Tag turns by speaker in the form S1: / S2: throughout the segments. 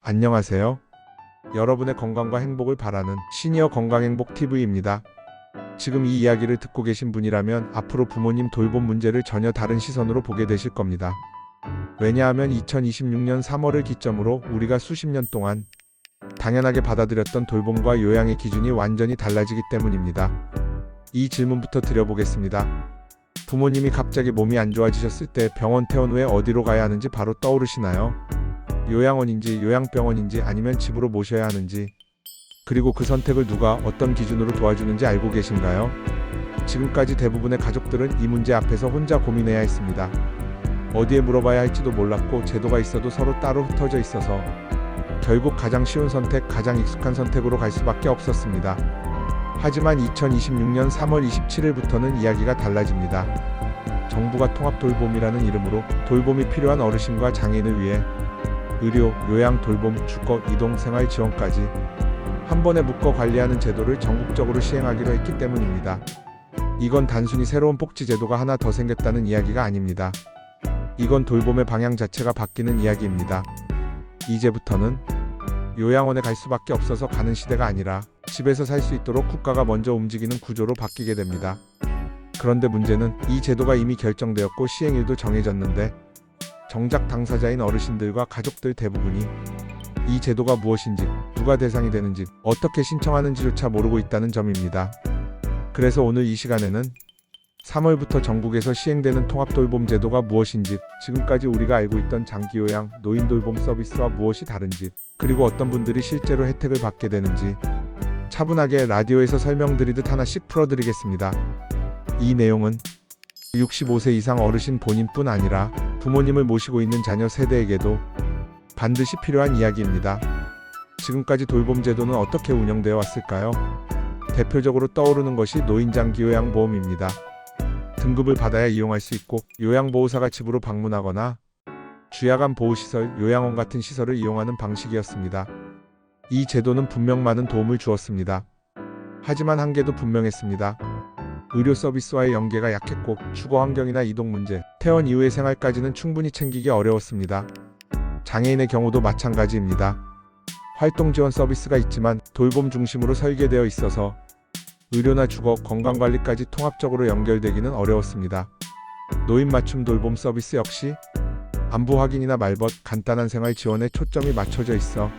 S1: 안녕하세요. 여러분의 건강과 행복을 바라는 시니어 건강행복 TV입니다. 지금 이 이야기를 듣고 계신 분이라면 앞으로 부모님 돌봄 문제를 전혀 다른 시선으로 보게 되실 겁니다. 왜냐하면 2026년 3월을 기점으로 우리가 수십 년 동안 당연하게 받아들였던 돌봄과 요양의 기준이 완전히 달라지기 때문입니다. 이 질문부터 드려보겠습니다. 부모님이 갑자기 몸이 안 좋아지셨을 때 병원 퇴원 후에 어디로 가야 하는지 바로 떠오르시나요? 요양원인지 요양병원인지 아니면 집으로 모셔야 하는지, 그리고 그 선택을 누가 어떤 기준으로 도와주는지 알고 계신가요? 지금까지 대부분의 가족들은 이 문제 앞에서 혼자 고민해야 했습니다. 어디에 물어봐야 할지도 몰랐고 제도가 있어도 서로 따로 흩어져 있어서 결국 가장 쉬운 선택, 가장 익숙한 선택으로 갈 수밖에 없었습니다. 하지만 2026년 3월 27일부터는 이야기가 달라집니다. 정부가 통합돌봄이라는 이름으로 돌봄이 필요한 어르신과 장애인을 위해 의료, 요양, 돌봄, 주거, 이동, 생활 지원까지 한 번에 묶어 관리하는 제도를 전국적으로 시행하기로 했기 때문입니다. 이건 단순히 새로운 복지 제도가 하나 더 생겼다는 이야기가 아닙니다. 이건 돌봄의 방향 자체가 바뀌는 이야기입니다. 이제부터는 요양원에 갈 수밖에 없어서 가는 시대가 아니라 집에서 살 수 있도록 국가가 먼저 움직이는 구조로 바뀌게 됩니다. 그런데 문제는 이 제도가 이미 결정되었고 시행일도 정해졌는데 정작 당사자인 어르신들과 가족들 대부분이 이 제도가 무엇인지, 누가 대상이 되는지, 어떻게 신청하는지조차 모르고 있다는 점입니다. 그래서 오늘 이 시간에는 3월부터 전국에서 시행되는 통합돌봄 제도가 무엇인지, 지금까지 우리가 알고 있던 장기요양, 노인돌봄 서비스와 무엇이 다른지, 그리고 어떤 분들이 실제로 혜택을 받게 되는지 차분하게 라디오에서 설명드리듯 하나씩 풀어드리겠습니다. 이 내용은 65세 이상 어르신 본인뿐 아니라 부모님을 모시고 있는 자녀 세대에게도 반드시 필요한 이야기입니다. 지금까지 돌봄 제도는 어떻게 운영되어 왔을까요? 대표적으로 떠오르는 것이 노인장기요양보험입니다. 등급을 받아야 이용할 수 있고 요양보호사가 집으로 방문하거나 주야간 보호시설, 요양원 같은 시설을 이용하는 방식이었습니다. 이 제도는 분명 많은 도움을 주었습니다. 하지만 한계도 분명했습니다. 의료 서비스와의 연계가 약했고 주거 환경이나 이동 문제, 퇴원 이후의 생활까지는 충분히 챙기기 어려웠습니다. 장애인의 경우도 마찬가지입니다. 활동 지원 서비스가 있지만 돌봄 중심으로 설계되어 있어서 의료나 주거, 건강관리까지 통합적으로 연결되기는 어려웠습니다. 노인 맞춤 돌봄 서비스 역시 안부 확인이나 말벗, 간단한 생활 지원에 초점이 맞춰져 있어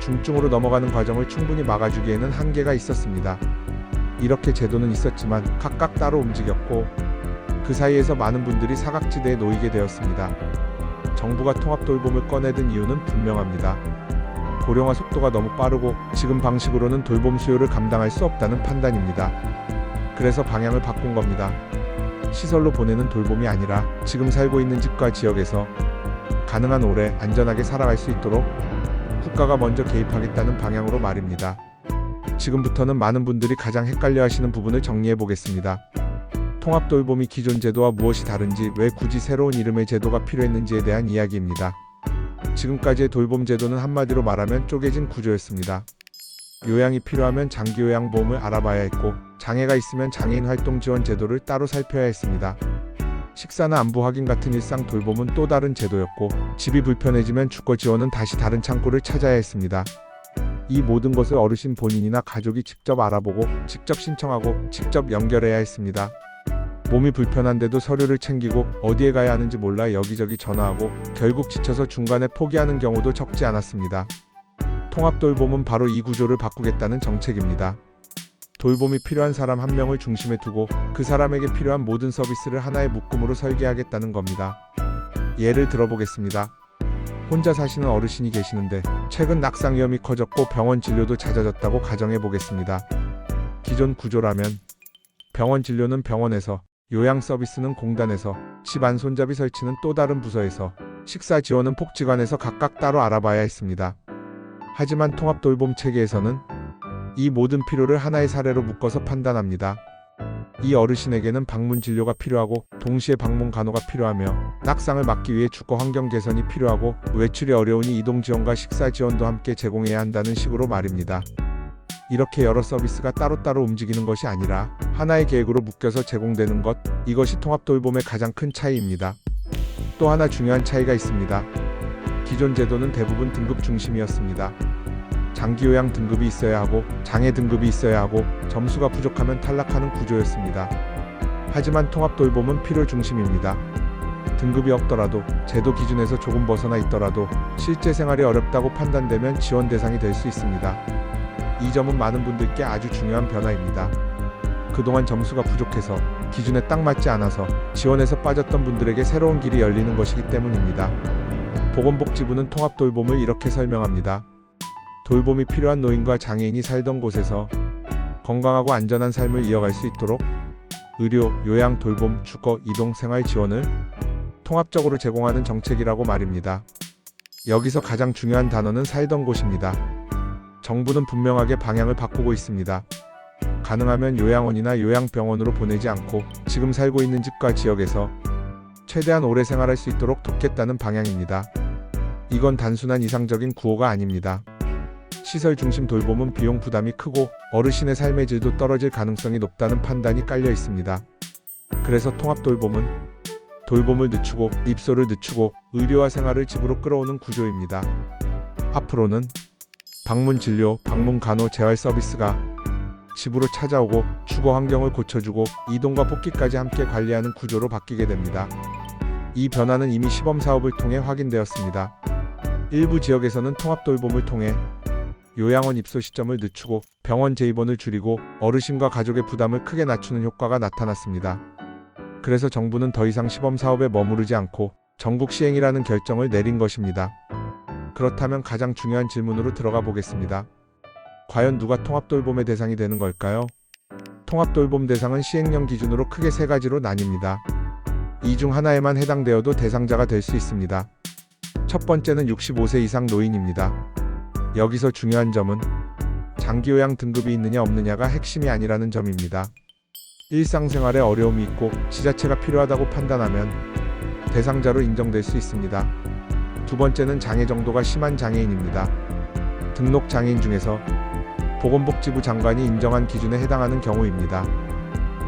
S1: 중증으로 넘어가는 과정을 충분히 막아주기에는 한계가 있었습니다. 이렇게 제도는 있었지만 각각 따로 움직였고 그 사이에서 많은 분들이 사각지대에 놓이게 되었습니다. 정부가 통합돌봄을 꺼내든 이유는 분명합니다. 고령화 속도가 너무 빠르고 지금 방식으로는 돌봄 수요를 감당할 수 없다는 판단입니다. 그래서 방향을 바꾼 겁니다. 시설로 보내는 돌봄이 아니라 지금 살고 있는 집과 지역에서 가능한 오래 안전하게 살아갈 수 있도록 국가가 먼저 개입하겠다는 방향으로 말입니다. 지금부터는 많은 분들이 가장 헷갈려 하시는 부분을 정리해 보겠습니다. 통합돌봄이 기존 제도와 무엇이 다른지, 왜 굳이 새로운 이름의 제도가 필요했는지에 대한 이야기입니다. 지금까지의 돌봄 제도는 한마디로 말하면 쪼개진 구조였습니다. 요양이 필요하면 장기요양보험을 알아봐야 했고 장애가 있으면 장애인 활동 지원 제도를 따로 살펴야 했습니다. 식사나 안부 확인 같은 일상 돌봄은 또 다른 제도였고 집이 불편해지면 주거 지원은 다시 다른 창구를 찾아야 했습니다. 이 모든 것을 어르신 본인이나 가족이 직접 알아보고 직접 신청하고 직접 연결해야 했습니다. 몸이 불편한데도 서류를 챙기고 어디에 가야 하는지 몰라 여기저기 전화하고 결국 지쳐서 중간에 포기하는 경우도 적지 않았습니다. 통합돌봄은 바로 이 구조를 바꾸겠다는 정책입니다. 돌봄이 필요한 사람 한 명을 중심에 두고 그 사람에게 필요한 모든 서비스를 하나의 묶음으로 설계하겠다는 겁니다. 예를 들어보겠습니다. 혼자 사시는 어르신이 계시는데 최근 낙상 위험이 커졌고 병원 진료도 잦아졌다고 가정해 보겠습니다. 기존 구조라면 병원 진료는 병원에서, 요양 서비스는 공단에서, 집안 손잡이 설치는 또 다른 부서에서, 식사 지원은 복지관에서 각각 따로 알아봐야 했습니다. 하지만 통합돌봄 체계에서는 이 모든 필요를 하나의 사례로 묶어서 판단합니다. 이 어르신에게는 방문 진료가 필요하고 동시에 방문 간호가 필요하며 낙상을 막기 위해 주거 환경 개선이 필요하고 외출이 어려우니 이동 지원과 식사 지원도 함께 제공해야 한다는 식으로 말입니다. 이렇게 여러 서비스가 따로따로 움직이는 것이 아니라 하나의 계획으로 묶여서 제공되는 것, 이것이 통합돌봄의 가장 큰 차이입니다. 또 하나 중요한 차이가 있습니다. 기존 제도는 대부분 등급 중심이었습니다. 장기요양 등급이 있어야 하고 장애 등급이 있어야 하고 점수가 부족하면 탈락하는 구조였습니다. 하지만 통합돌봄은 필요 중심입니다. 등급이 없더라도 제도 기준에서 조금 벗어나 있더라도 실제 생활이 어렵다고 판단되면 지원 대상이 될 수 있습니다. 이 점은 많은 분들께 아주 중요한 변화입니다. 그동안 점수가 부족해서 기준에 딱 맞지 않아서 지원에서 빠졌던 분들에게 새로운 길이 열리는 것이기 때문입니다. 보건복지부는 통합돌봄을 이렇게 설명합니다. 돌봄이 필요한 노인과 장애인이 살던 곳에서 건강하고 안전한 삶을 이어갈 수 있도록 의료, 요양, 돌봄, 주거, 이동, 생활 지원을 통합적으로 제공하는 정책이라고 말입니다. 여기서 가장 중요한 단어는 살던 곳입니다. 정부는 분명하게 방향을 바꾸고 있습니다. 가능하면 요양원이나 요양병원으로 보내지 않고 지금 살고 있는 집과 지역에서 최대한 오래 생활할 수 있도록 돕겠다는 방향입니다. 이건 단순한 이상적인 구호가 아닙니다. 시설 중심 돌봄은 비용 부담이 크고 어르신의 삶의 질도 떨어질 가능성이 높다는 판단이 깔려 있습니다. 그래서 통합돌봄은 돌봄을 늦추고 입소를 늦추고 의료와 생활을 집으로 끌어오는 구조입니다. 앞으로는 방문 진료, 방문 간호, 재활 서비스가 집으로 찾아오고 주거 환경을 고쳐주고 이동과 복귀까지 함께 관리하는 구조로 바뀌게 됩니다. 이 변화는 이미 시범 사업을 통해 확인되었습니다. 일부 지역에서는 통합돌봄을 통해 요양원 입소 시점을 늦추고 병원 재입원을 줄이고 어르신과 가족의 부담을 크게 낮추는 효과가 나타났습니다. 그래서 정부는 더 이상 시범 사업에 머무르지 않고 전국 시행이라는 결정을 내린 것입니다. 그렇다면 가장 중요한 질문으로 들어가 보겠습니다. 과연 누가 통합돌봄의 대상이 되는 걸까요? 통합돌봄 대상은 시행령 기준으로 크게 세 가지로 나뉩니다. 이 중 하나에만 해당되어도 대상자가 될 수 있습니다. 첫 번째는 65세 이상 노인입니다. 여기서 중요한 점은 장기요양 등급이 있느냐 없느냐가 핵심이 아니라는 점입니다. 일상생활에 어려움이 있고 지자체가 필요하다고 판단하면 대상자로 인정될 수 있습니다. 두 번째는 장애 정도가 심한 장애인입니다. 등록 장애인 중에서 보건복지부 장관이 인정한 기준에 해당하는 경우입니다.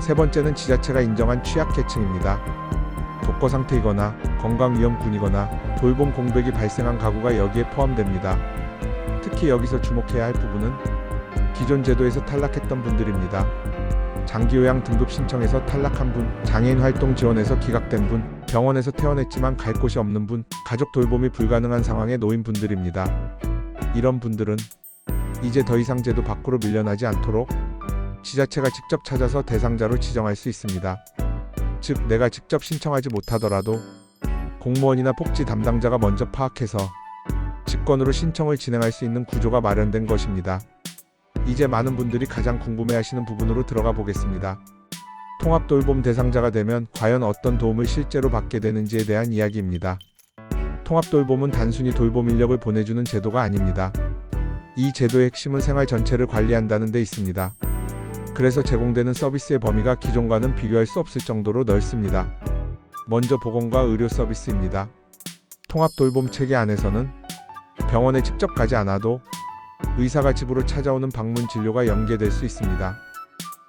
S1: 세 번째는 지자체가 인정한 취약계층입니다. 독거 상태이거나 건강위험군이거나 돌봄 공백이 발생한 가구가 여기에 포함됩니다. 특히 여기서 주목해야 할 부분은 기존 제도에서 탈락했던 분들입니다. 장기요양 등급 신청에서 탈락한 분, 장애인 활동 지원에서 기각된 분, 병원에서 퇴원했지만 갈 곳이 없는 분, 가족 돌봄이 불가능한 상황의 노인분들입니다. 이런 분들은 이제 더 이상 제도 밖으로 밀려나지 않도록 지자체가 직접 찾아서 대상자로 지정할 수 있습니다. 즉, 내가 직접 신청하지 못하더라도 공무원이나 복지 담당자가 먼저 파악해서 직권으로 신청을 진행할 수 있는 구조가 마련된 것입니다. 이제 많은 분들이 가장 궁금해하시는 부분으로 들어가 보겠습니다. 통합돌봄 대상자가 되면 과연 어떤 도움을 실제로 받게 되는지에 대한 이야기입니다. 통합돌봄은 단순히 돌봄 인력을 보내주는 제도가 아닙니다. 이 제도의 핵심은 생활 전체를 관리한다는 데 있습니다. 그래서 제공되는 서비스의 범위가 기존과는 비교할 수 없을 정도로 넓습니다. 먼저 보건과 의료 서비스입니다. 통합돌봄 체계 안에서는 병원에 직접 가지 않아도 의사가 집으로 찾아오는 방문 진료가 연계될 수 있습니다.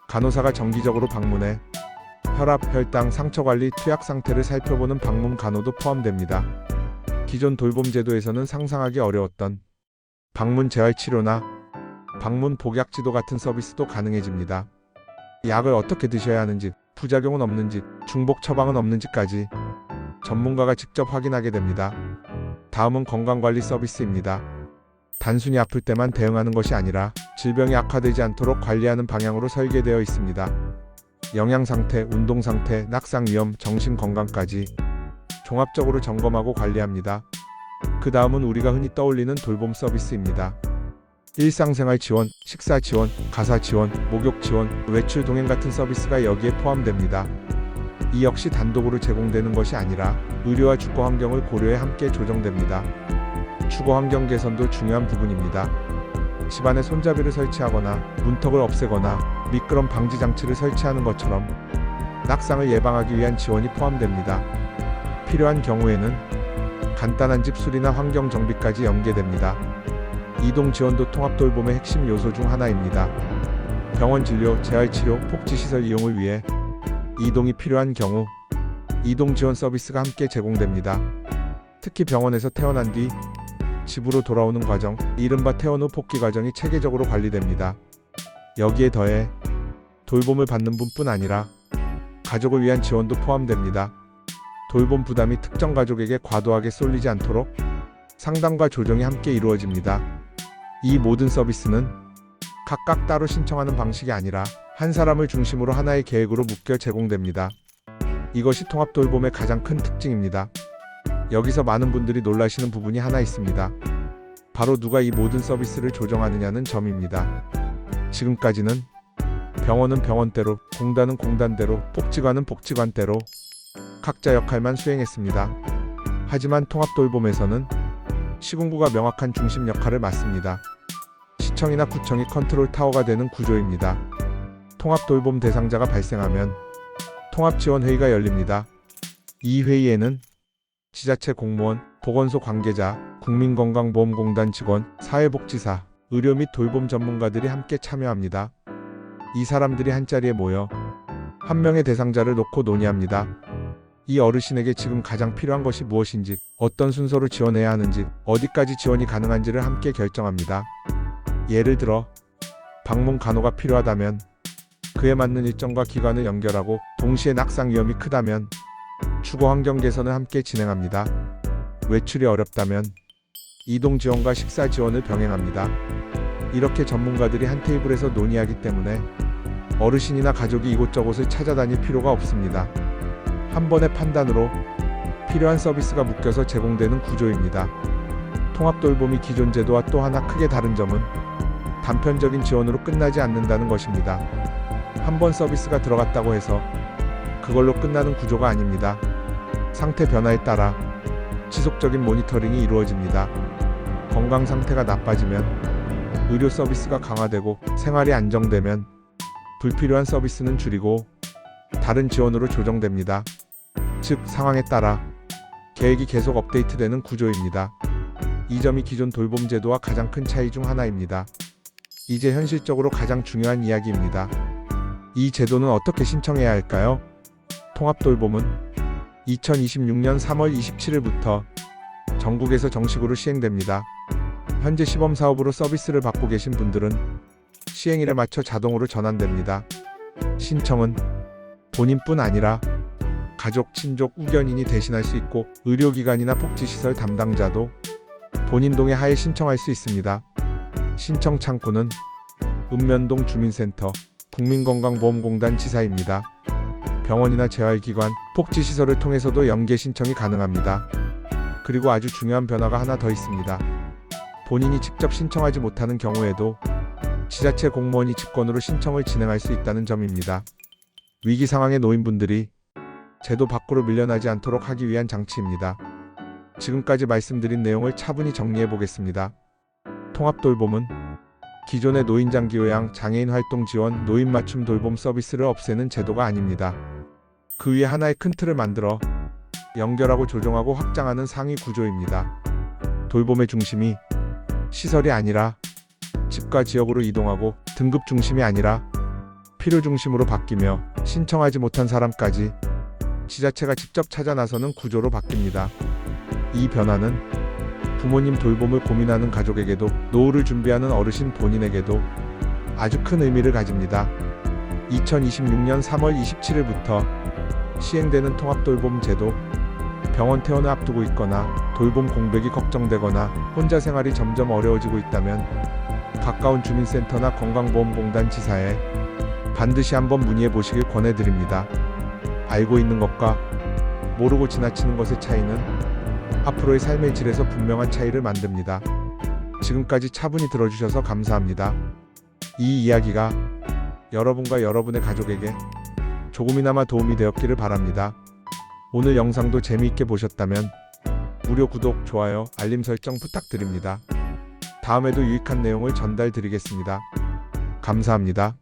S1: 간호사가 정기적으로 방문해 혈압, 혈당, 상처 관리, 투약 상태를 살펴보는 방문 간호도 포함됩니다. 기존 돌봄 제도에서는 상상하기 어려웠던 방문 재활 치료나 방문 복약 지도 같은 서비스도 가능해집니다. 약을 어떻게 드셔야 하는지, 부작용은 없는지, 중복 처방은 없는지까지 전문가가 직접 확인하게 됩니다. 다음은 건강관리 서비스입니다. 단순히 아플 때만 대응하는 것이 아니라 질병이 악화되지 않도록 관리하는 방향으로 설계되어 있습니다. 영양 상태, 운동 상태, 낙상 위험, 정신 건강까지 종합적으로 점검하고 관리합니다. 그 다음은 우리가 흔히 떠올리는 돌봄 서비스입니다. 일상생활 지원, 식사 지원, 가사 지원, 목욕 지원, 외출 동행 같은 서비스가 여기에 포함됩니다. 이 역시 단독으로 제공되는 것이 아니라 의료와 주거 환경을 고려해 함께 조정됩니다. 주거 환경 개선도 중요한 부분입니다. 집안에 손잡이를 설치하거나 문턱을 없애거나 미끄럼 방지 장치를 설치하는 것처럼 낙상을 예방하기 위한 지원이 포함됩니다. 필요한 경우에는 간단한 집 수리나 환경 정비까지 연계됩니다. 이동 지원도 통합돌봄의 핵심 요소 중 하나입니다. 병원 진료, 재활치료, 복지시설 이용을 위해 이동이 필요한 경우 이동 지원 서비스가 함께 제공됩니다. 특히 병원에서 퇴원한 뒤 집으로 돌아오는 과정, 이른바 퇴원 후 복귀 과정이 체계적으로 관리됩니다. 여기에 더해 돌봄을 받는 분뿐 아니라 가족을 위한 지원도 포함됩니다. 돌봄 부담이 특정 가족에게 과도하게 쏠리지 않도록 상담과 조정이 함께 이루어집니다. 이 모든 서비스는 각각 따로 신청하는 방식이 아니라 한 사람을 중심으로 하나의 계획으로 묶여 제공됩니다. 이것이 통합돌봄의 가장 큰 특징입니다. 여기서 많은 분들이 놀라시는 부분이 하나 있습니다. 바로 누가 이 모든 서비스를 조정하느냐는 점입니다. 지금까지는 병원은 병원대로, 공단은 공단대로, 복지관은 복지관대로 각자 역할만 수행했습니다. 하지만 통합돌봄에서는 시군구가 명확한 중심 역할을 맡습니다. 시청이나 구청이 컨트롤 타워가 되는 구조입니다. 통합돌봄 대상자가 발생하면 통합지원회의가 열립니다. 이 회의에는 지자체 공무원, 보건소 관계자, 국민건강보험공단 직원, 사회복지사, 의료 및 돌봄 전문가들이 함께 참여합니다. 이 사람들이 한자리에 모여 한 명의 대상자를 놓고 논의합니다. 이 어르신에게 지금 가장 필요한 것이 무엇인지, 어떤 순서로 지원해야 하는지, 어디까지 지원이 가능한지를 함께 결정합니다. 예를 들어 방문 간호가 필요하다면 그에 맞는 일정과 기관을 연결하고, 동시에 낙상 위험이 크다면 주거 환경 개선을 함께 진행합니다. 외출이 어렵다면 이동 지원과 식사 지원을 병행합니다. 이렇게 전문가들이 한 테이블에서 논의하기 때문에 어르신이나 가족이 이곳저곳을 찾아다닐 필요가 없습니다. 한 번의 판단으로 필요한 서비스가 묶여서 제공되는 구조입니다. 통합돌봄이 기존 제도와 또 하나 크게 다른 점은 단편적인 지원으로 끝나지 않는다는 것입니다. 한 번 서비스가 들어갔다고 해서 그걸로 끝나는 구조가 아닙니다. 상태 변화에 따라 지속적인 모니터링이 이루어집니다. 건강 상태가 나빠지면 의료 서비스가 강화되고, 생활이 안정되면 불필요한 서비스는 줄이고 다른 지원으로 조정됩니다. 즉, 상황에 따라 계획이 계속 업데이트되는 구조입니다. 이 점이 기존 돌봄 제도와 가장 큰 차이 중 하나입니다. 이제 현실적으로 가장 중요한 이야기입니다. 이 제도는 어떻게 신청해야 할까요? 통합돌봄은 2026년 3월 27일부터 전국에서 정식으로 시행됩니다. 현재 시범사업으로 서비스를 받고 계신 분들은 시행일에 맞춰 자동으로 전환됩니다. 신청은 본인뿐 아니라 가족, 친족, 우견인이 대신할 수 있고, 의료기관이나 복지시설 담당자도 본인 동의 하에 신청할 수 있습니다. 신청 창구는 읍면동 주민센터, 국민건강보험공단 지사입니다. 병원이나 재활기관, 복지시설을 통해서도 연계 신청이 가능합니다. 그리고 아주 중요한 변화가 하나 더 있습니다. 본인이 직접 신청하지 못하는 경우에도 지자체 공무원이 직권으로 신청을 진행할 수 있다는 점입니다. 위기 상황에 놓인 분들이 제도 밖으로 밀려나지 않도록 하기 위한 장치입니다. 지금까지 말씀드린 내용을 차분히 정리해 보겠습니다. 통합돌봄은 기존의 노인장기요양, 장애인 활동 지원, 노인 맞춤 돌봄 서비스를 없애는 제도가 아닙니다. 그 위에 하나의 큰 틀을 만들어 연결하고 조정하고 확장하는 상위 구조입니다. 돌봄의 중심이 시설이 아니라 집과 지역으로 이동하고, 등급 중심이 아니라 필요 중심으로 바뀌며, 신청하지 못한 사람까지 지자체가 직접 찾아 나서는 구조로 바뀝니다. 이 변화는 부모님 돌봄을 고민하는 가족에게도, 노후를 준비하는 어르신 본인에게도 아주 큰 의미를 가집니다. 2026년 3월 27일부터 시행되는 통합돌봄 제도, 병원 퇴원을 앞두고 있거나 돌봄 공백이 걱정되거나 혼자 생활이 점점 어려워지고 있다면 가까운 주민센터나 건강보험공단 지사에 반드시 한번 문의해 보시길 권해드립니다. 알고 있는 것과 모르고 지나치는 것의 차이는 앞으로의 삶의 질에서 분명한 차이를 만듭니다. 지금까지 차분히 들어주셔서 감사합니다. 이 이야기가 여러분과 여러분의 가족에게 조금이나마 도움이 되었기를 바랍니다. 오늘 영상도 재미있게 보셨다면 무료 구독, 좋아요, 알림 설정 부탁드립니다. 다음에도 유익한 내용을 전달드리겠습니다. 감사합니다.